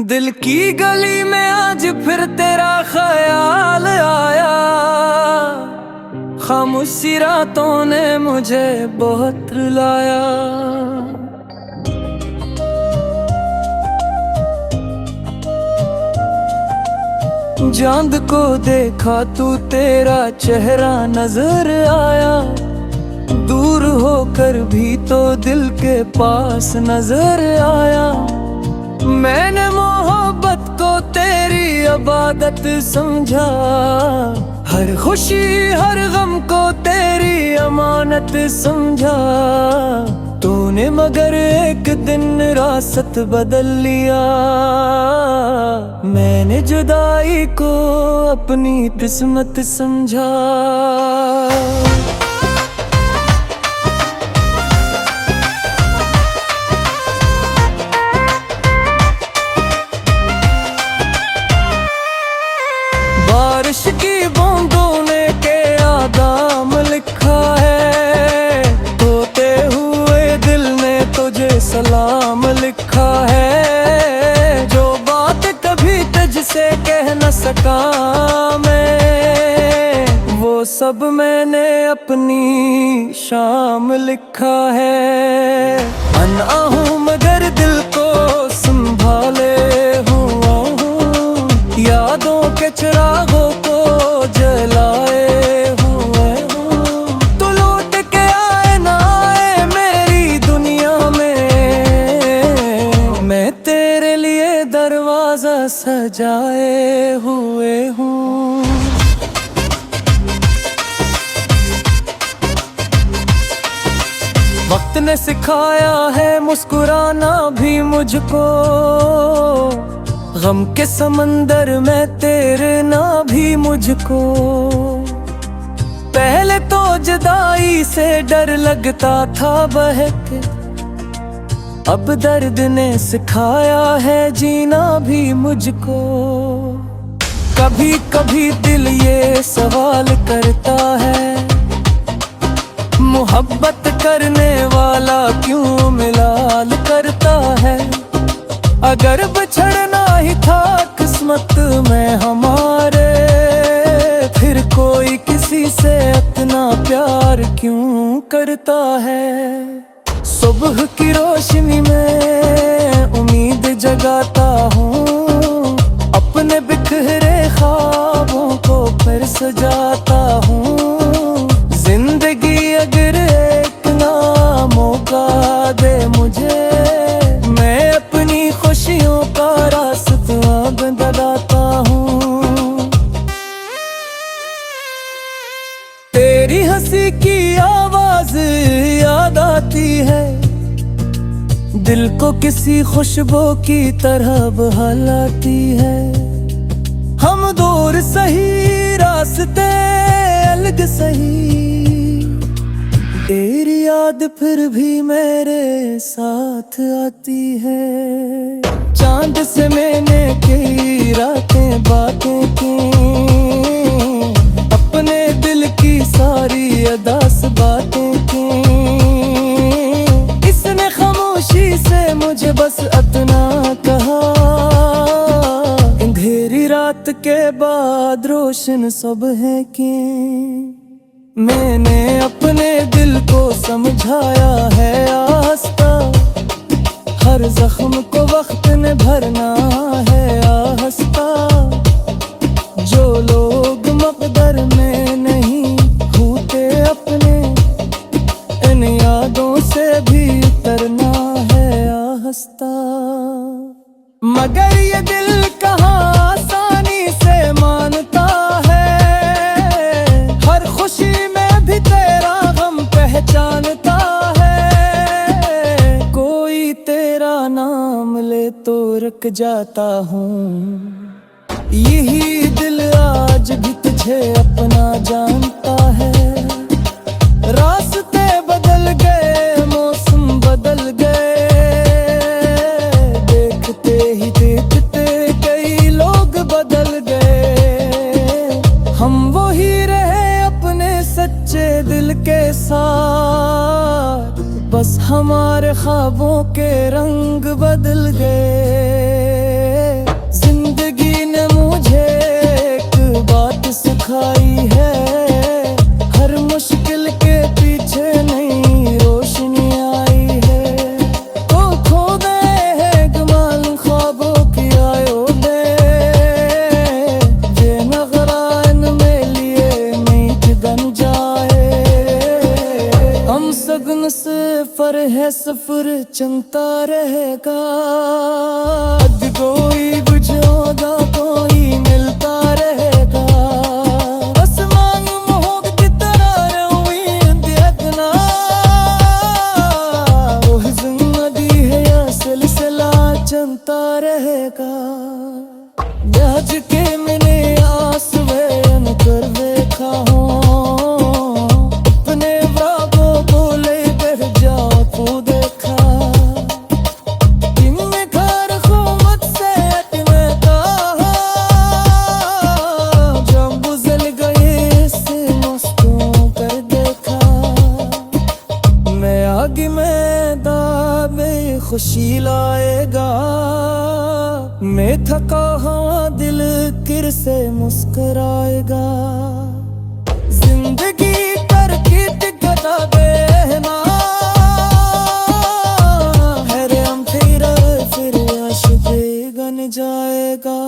दिल की गली में आज फिर तेरा ख्याल आया। खामोशी रातों ने मुझे बहुत रुलाया। चांद को देखा तू तेरा चेहरा नजर आया। दूर होकर भी तो दिल के पास नजर आया। मैंने मोहब्बत को तेरी इबादत समझा। हर खुशी हर गम को तेरी अमानत समझा। तूने मगर एक दिन रास्ता बदल लिया। मैंने जुदाई को अपनी किस्मत समझा। बारिश की बूंदों ने के आदाम लिखा है। रोते हुए दिल ने तुझे सलाम लिखा है। जो बात कभी तुझसे कह न सका मैं, वो सब मैंने अपनी शाम लिखा है। अना हूँ मगर दिल को संभाले हुआ हूँ। यादों के चिरागों को जलाए हुए हूँ। तो लौट के आए ना आए मेरी दुनिया में, मैं तेरे लिए दरवाजा सजाए हुए हूँ। वक्त ने सिखाया है मुस्कुराना भी मुझको। गम के समंदर में तैरना भी मुझको। पहले तो जुदाई से डर लगता था बहक। अब दर्द ने सिखाया है जीना भी मुझको। कभी कभी दिल ये सवाल करता है, मोहब्बत करने वाला क्यों मिलाल करता है। अगर बिछड़ना ही था किस्मत में हमारे, फिर कोई किसी से इतना प्यार क्यों करता है। सुबह की रोशनी में उम्मीद जगाता हूँ। अपने बिखरे ख्वाबों को फिर सजाता हूँ। जिंदगी अगर एक ना मौका दे मुझे, मैं अपनी खुशियों का रास्ता बदलाता हूँ। तेरी हंसी की आवाज याद आती है। दिल को किसी खुशबू की तरह बहलाती है। हम दूर सही रास्ते अलग सही, तेरी याद फिर भी मेरे साथ आती है। चांद से मैंने कई रातें बातें की, अपने दिल की सारी अदास बातें की। इसने खामोशी से मुझे बस इतना कहा, अंधेरी रात के बाद रोशन सुबह की। मैंने अपने दिल को समझाया है आस्था। हर जख्म को वक्त ने भरना है आस्था। जो लोग मकदर में नहीं होते अपने, इन यादों से भी उतरना है आस्था। मगर ये दिल कहाँ आसानी से मानता है। हर खुशी में भी तेरा गम पहचानता है। कोई तेरा नाम ले तो रुक जाता हूँ। यही दिल आज भी तुझे अपना जानता है। रास्ते बदल गए, मौसम बदल गए। देखते ही देखते कई लोग बदल गए। हम वही रहे अपने सच्चे दिल के साथ। बस हमारे ख्वाबों के रंग बदल गए। सफर चलता रहेगा। कोई बुझोगा कोई मिलता रहेगा। आसमान मोहक की तरह उम्मीद देखना, वो जिंदगी है या सिलसिला चलता रहेगा। ब्याज के मैंने आस वे कर देखा हूँ, अपने वागों को लेकर जाओ तू देखा। इनमें घर हुकूमत से अटमेता, जब गुजर गए इससे मस्तों कर देखा। मैं आगे मैदान में खुशी लाएगा, मैं थका हाँ दिल किर से मुस्कुराएगा। जिंदगी करके टिकटा देना है रे हम तेरा, फिर आशिक़ गन जाएगा।